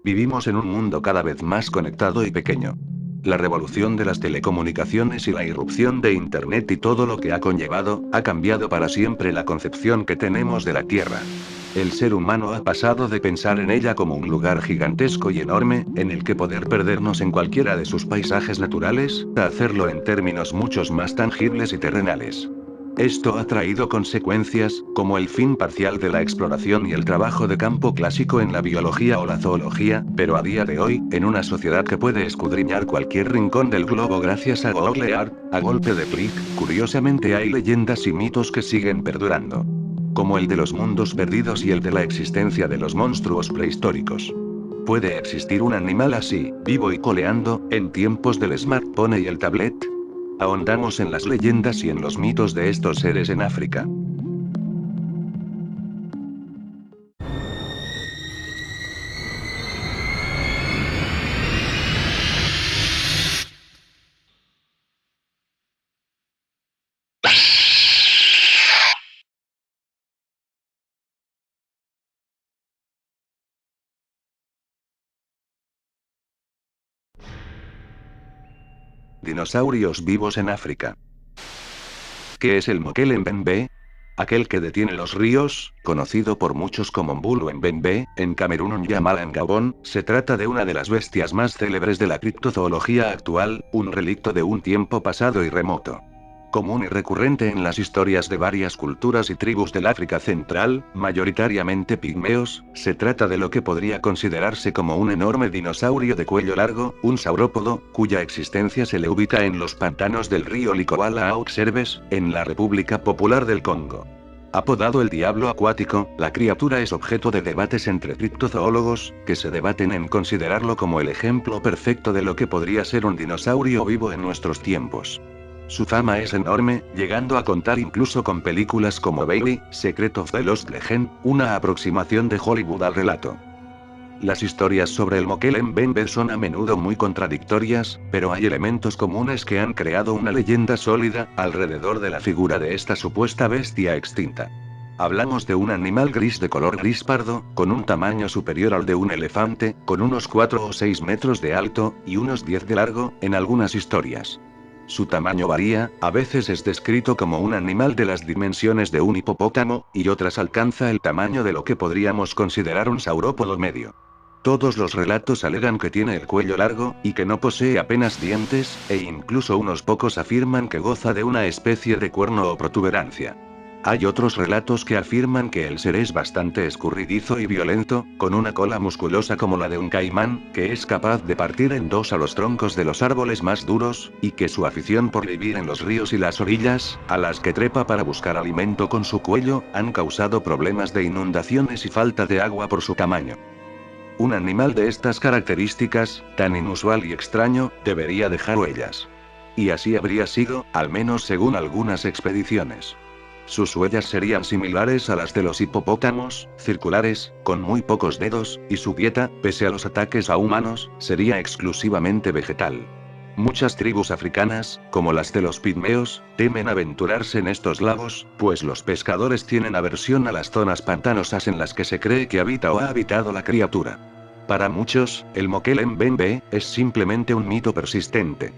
Vivimos en un mundo cada vez más conectado y pequeño. La revolución de las telecomunicaciones y la irrupción de Internet y todo lo que ha conllevado, ha cambiado para siempre la concepción que tenemos de la Tierra. El ser humano ha pasado de pensar en ella como un lugar gigantesco y enorme, en el que poder perdernos en cualquiera de sus paisajes naturales, a hacerlo en términos muchos más tangibles y terrenales. Esto ha traído consecuencias, como el fin parcial de la exploración y el trabajo de campo clásico en la biología o la zoología, pero a día de hoy, en una sociedad que puede escudriñar cualquier rincón del globo gracias a Google Earth, a golpe de clic, curiosamente hay leyendas y mitos que siguen perdurando. Como el de los mundos perdidos y el de la existencia de los monstruos prehistóricos. ¿Puede existir un animal así, vivo y coleando, en tiempos del smartphone y el tablet? Ahondamos en las leyendas y en los mitos de estos seres en África. Dinosaurios vivos en África. ¿Qué es el Mokele Mbembe? Aquel que detiene los ríos, conocido por muchos como Mbulu Mbembe, en Camerún y Yamala en Gabón, se trata de una de las bestias más célebres de la criptozoología actual, un relicto de un tiempo pasado y remoto. Común y recurrente en las historias de varias culturas y tribus del África Central, mayoritariamente pigmeos, se trata de lo que podría considerarse como un enorme dinosaurio de cuello largo, un saurópodo, cuya existencia se le ubica en los pantanos del río Likowala aux Herbes, en la República Popular del Congo. Apodado el diablo acuático, la criatura es objeto de debates entre criptozoólogos, que se debaten en considerarlo como el ejemplo perfecto de lo que podría ser un dinosaurio vivo en nuestros tiempos. Su fama es enorme, llegando a contar incluso con películas como Bailey, Secret of the Lost Legend, una aproximación de Hollywood al relato. Las historias sobre el Mokele Mbembe son a menudo muy contradictorias, pero hay elementos comunes que han creado una leyenda sólida, alrededor de la figura de esta supuesta bestia extinta. Hablamos de un animal gris de color gris pardo, con un tamaño superior al de un elefante, con unos 4 o 6 metros de alto, y unos 10 de largo, en algunas historias. Su tamaño varía, a veces es descrito como un animal de las dimensiones de un hipopótamo, y otras alcanza el tamaño de lo que podríamos considerar un saurópodo medio. Todos los relatos alegan que tiene el cuello largo, y que no posee apenas dientes, e incluso unos pocos afirman que goza de una especie de cuerno o protuberancia. Hay otros relatos que afirman que el ser es bastante escurridizo y violento, con una cola musculosa como la de un caimán, que es capaz de partir en dos a los troncos de los árboles más duros, y que su afición por vivir en los ríos y las orillas, a las que trepa para buscar alimento con su cuello, han causado problemas de inundaciones y falta de agua por su tamaño. Un animal de estas características, tan inusual y extraño, debería dejar huellas. Y así habría sido, al menos según algunas expediciones. Sus huellas serían similares a las de los hipopótamos, circulares, con muy pocos dedos, y su dieta, pese a los ataques a humanos, sería exclusivamente vegetal. Muchas tribus africanas, como las de los pigmeos, temen aventurarse en estos lagos, pues los pescadores tienen aversión a las zonas pantanosas en las que se cree que habita o ha habitado la criatura. Para muchos, el Mokele Mbembe es simplemente un mito persistente.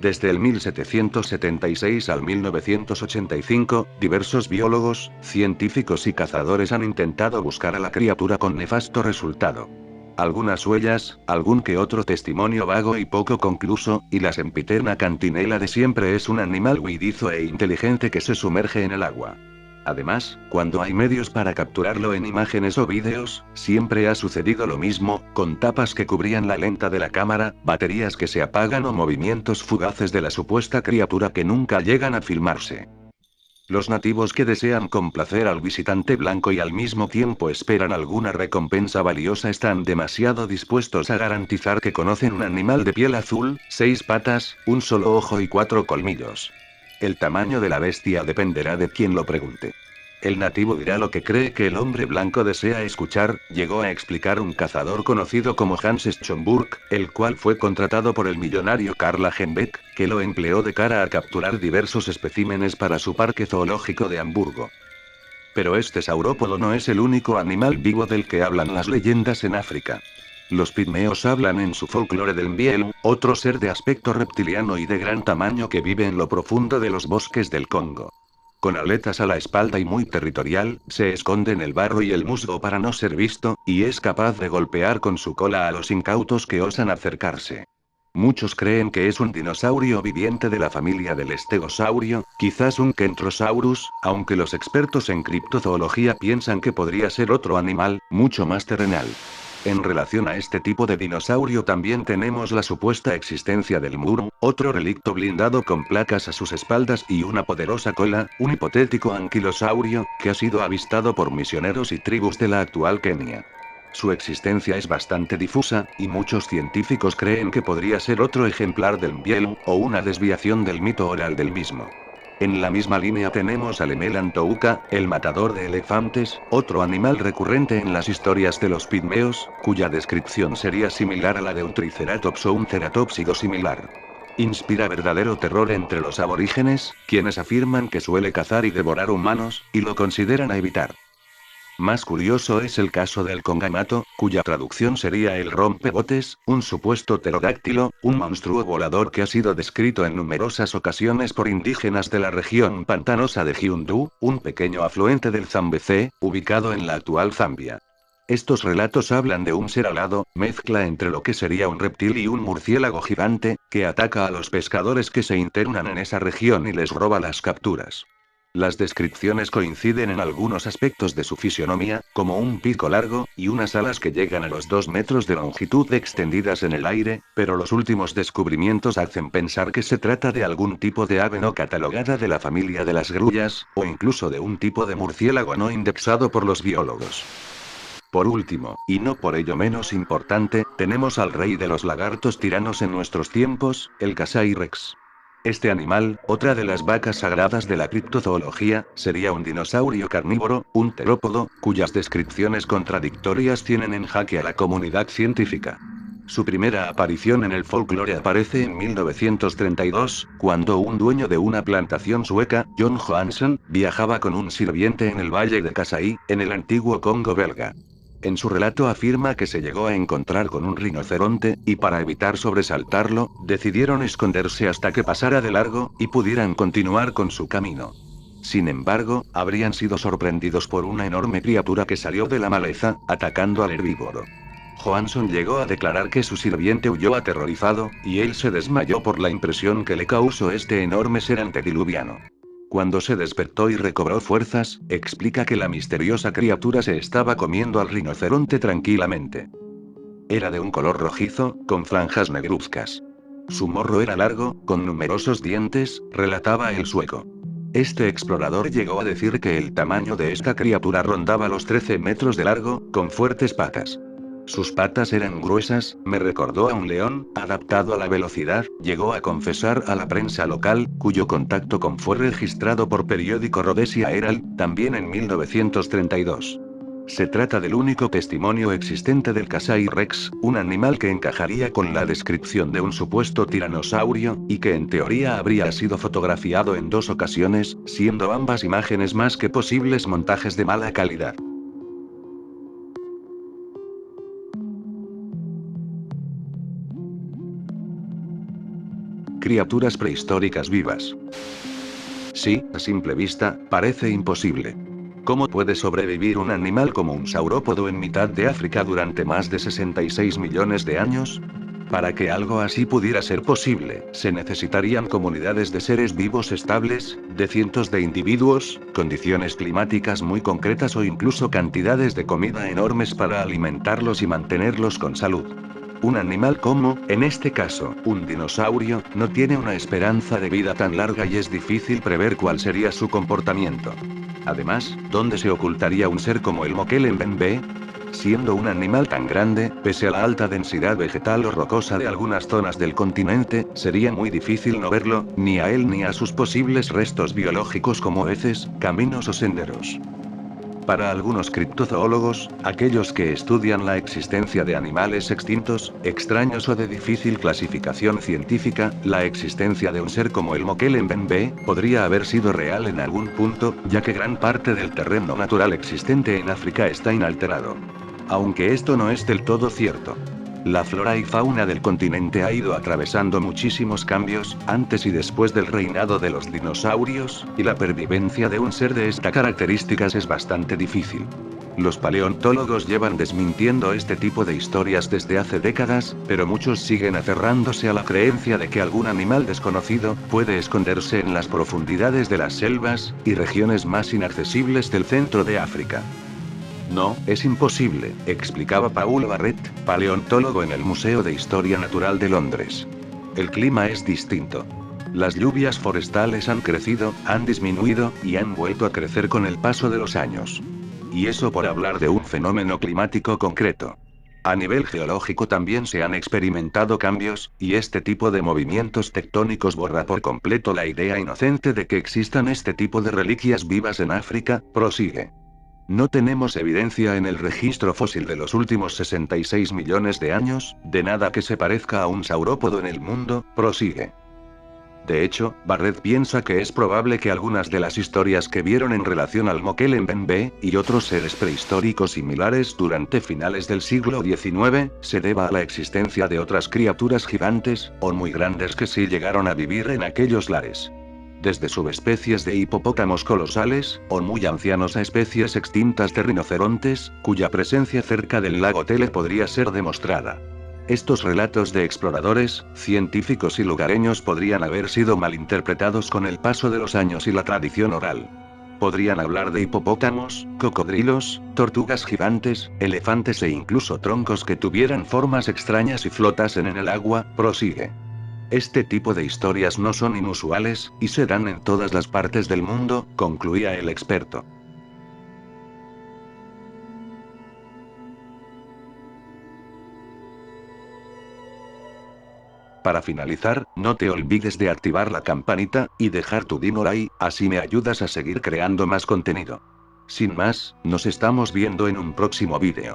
Desde el 1776 al 1985, diversos biólogos, científicos y cazadores han intentado buscar a la criatura con nefasto resultado. Algunas huellas, algún que otro testimonio vago y poco concluso, y la sempiterna cantinela de siempre es un animal huidizo e inteligente que se sumerge en el agua. Además, cuando hay medios para capturarlo en imágenes o vídeos, siempre ha sucedido lo mismo, con tapas que cubrían la lenta de la cámara, baterías que se apagan o movimientos fugaces de la supuesta criatura que nunca llegan a filmarse. Los nativos que desean complacer al visitante blanco y al mismo tiempo esperan alguna recompensa valiosa están demasiado dispuestos a garantizar que conocen un animal de piel azul, 6 patas, un solo ojo y 4 colmillos. El tamaño de la bestia dependerá de quien lo pregunte. El nativo dirá lo que cree que el hombre blanco desea escuchar, llegó a explicar un cazador conocido como Hans Schomburg, el cual fue contratado por el millonario Karl Lagerbeck, que lo empleó de cara a capturar diversos especímenes para su parque zoológico de Hamburgo. Pero este saurópodo no es el único animal vivo del que hablan las leyendas en África. Los pigmeos hablan en su folclore del Mbielu, otro ser de aspecto reptiliano y de gran tamaño que vive en lo profundo de los bosques del Congo. Con aletas a la espalda y muy territorial, se esconde en el barro y el musgo para no ser visto, y es capaz de golpear con su cola a los incautos que osan acercarse. Muchos creen que es un dinosaurio viviente de la familia del estegosaurio, quizás un Kentrosaurus, aunque los expertos en criptozoología piensan que podría ser otro animal, mucho más terrenal. En relación a este tipo de dinosaurio también tenemos la supuesta existencia del muru, otro relicto blindado con placas a sus espaldas y una poderosa cola, un hipotético anquilosaurio, que ha sido avistado por misioneros y tribus de la actual Kenia. Su existencia es bastante difusa, y muchos científicos creen que podría ser otro ejemplar del Mbielu, o una desviación del mito oral del mismo. En la misma línea tenemos al Emelantouka, el matador de elefantes, otro animal recurrente en las historias de los pigmeos, cuya descripción sería similar a la de un triceratops o un ceratópsido similar. Inspira verdadero terror entre los aborígenes, quienes afirman que suele cazar y devorar humanos, y lo consideran a evitar. Más curioso es el caso del congamato, cuya traducción sería el rompebotes, un supuesto pterodáctilo, un monstruo volador que ha sido descrito en numerosas ocasiones por indígenas de la región pantanosa de Hyundu, un pequeño afluente del Zambeze, ubicado en la actual Zambia. Estos relatos hablan de un ser alado, mezcla entre lo que sería un reptil y un murciélago gigante, que ataca a los pescadores que se internan en esa región y les roba las capturas. Las descripciones coinciden en algunos aspectos de su fisionomía, como un pico largo, y unas alas que llegan a los 2 metros de longitud extendidas en el aire, pero los últimos descubrimientos hacen pensar que se trata de algún tipo de ave no catalogada de la familia de las grullas, o incluso de un tipo de murciélago no indexado por los biólogos. Por último, y no por ello menos importante, tenemos al rey de los lagartos tiranos en nuestros tiempos, el Kasai Rex. Este animal, otra de las vacas sagradas de la criptozoología, sería un dinosaurio carnívoro, un terópodo, cuyas descripciones contradictorias tienen en jaque a la comunidad científica. Su primera aparición en el folclore aparece en 1932, cuando un dueño de una plantación sueca, John Johansson, viajaba con un sirviente en el valle de Kasai, en el antiguo Congo belga. En su relato afirma que se llegó a encontrar con un rinoceronte, y para evitar sobresaltarlo, decidieron esconderse hasta que pasara de largo, y pudieran continuar con su camino. Sin embargo, habrían sido sorprendidos por una enorme criatura que salió de la maleza, atacando al herbívoro. Johansson llegó a declarar que su sirviente huyó aterrorizado, y él se desmayó por la impresión que le causó este enorme ser antediluviano. Cuando se despertó y recobró fuerzas, explica que la misteriosa criatura se estaba comiendo al rinoceronte tranquilamente. Era de un color rojizo, con franjas negruzcas. Su morro era largo, con numerosos dientes, relataba el sueco. Este explorador llegó a decir que el tamaño de esta criatura rondaba los 13 metros de largo, con fuertes patas. Sus patas eran gruesas, me recordó a un león, adaptado a la velocidad, llegó a confesar a la prensa local, cuyo contacto con fue registrado por periódico Rhodesia Herald, también en 1932. Se trata del único testimonio existente del Kasai Rex, un animal que encajaría con la descripción de un supuesto tiranosaurio, y que en teoría habría sido fotografiado en 2 ocasiones, siendo ambas imágenes más que posibles montajes de mala calidad. Criaturas prehistóricas vivas. Sí, a simple vista, parece imposible. ¿Cómo puede sobrevivir un animal como un saurópodo en mitad de África durante más de 66 millones de años? Para que algo así pudiera ser posible, se necesitarían comunidades de seres vivos estables, de cientos de individuos, condiciones climáticas muy concretas o incluso cantidades de comida enormes para alimentarlos y mantenerlos con salud. Un animal como, en este caso, un dinosaurio, no tiene una esperanza de vida tan larga y es difícil prever cuál sería su comportamiento. Además, ¿dónde se ocultaría un ser como el Mokele Mbembe? Siendo un animal tan grande, pese a la alta densidad vegetal o rocosa de algunas zonas del continente, sería muy difícil no verlo, ni a él ni a sus posibles restos biológicos como heces, caminos o senderos. Para algunos criptozoólogos, aquellos que estudian la existencia de animales extintos, extraños o de difícil clasificación científica, la existencia de un ser como el Mokele Mbembe podría haber sido real en algún punto, ya que gran parte del terreno natural existente en África está inalterado. Aunque esto no es del todo cierto. La flora y fauna del continente ha ido atravesando muchísimos cambios, antes y después del reinado de los dinosaurios, y la pervivencia de un ser de estas características es bastante difícil. Los paleontólogos llevan desmintiendo este tipo de historias desde hace décadas, pero muchos siguen aferrándose a la creencia de que algún animal desconocido puede esconderse en las profundidades de las selvas y regiones más inaccesibles del centro de África. No, es imposible, explicaba Paul Barrett, paleontólogo en el Museo de Historia Natural de Londres. El clima es distinto. Las lluvias forestales han crecido, han disminuido, y han vuelto a crecer con el paso de los años. Y eso por hablar de un fenómeno climático concreto. A nivel geológico también se han experimentado cambios, y este tipo de movimientos tectónicos borra por completo la idea inocente de que existan este tipo de reliquias vivas en África, prosigue. No tenemos evidencia en el registro fósil de los últimos 66 millones de años, de nada que se parezca a un saurópodo en el mundo, prosigue. De hecho, Barrett piensa que es probable que algunas de las historias que vieron en relación al Mokele-Mbembe, y otros seres prehistóricos similares durante finales del siglo XIX, se deba a la existencia de otras criaturas gigantes, o muy grandes que sí llegaron a vivir en aquellos lares. Desde subespecies de hipopótamos colosales, o muy ancianos a especies extintas de rinocerontes, cuya presencia cerca del lago Tele podría ser demostrada. Estos relatos de exploradores, científicos y lugareños podrían haber sido malinterpretados con el paso de los años y la tradición oral. Podrían hablar de hipopótamos, cocodrilos, tortugas gigantes, elefantes e incluso troncos que tuvieran formas extrañas y flotasen en el agua, prosigue. Este tipo de historias no son inusuales, y se dan en todas las partes del mundo, concluía el experto. Para finalizar, no te olvides de activar la campanita, y dejar tu Dino-like, así me ayudas a seguir creando más contenido. Sin más, nos estamos viendo en un próximo vídeo.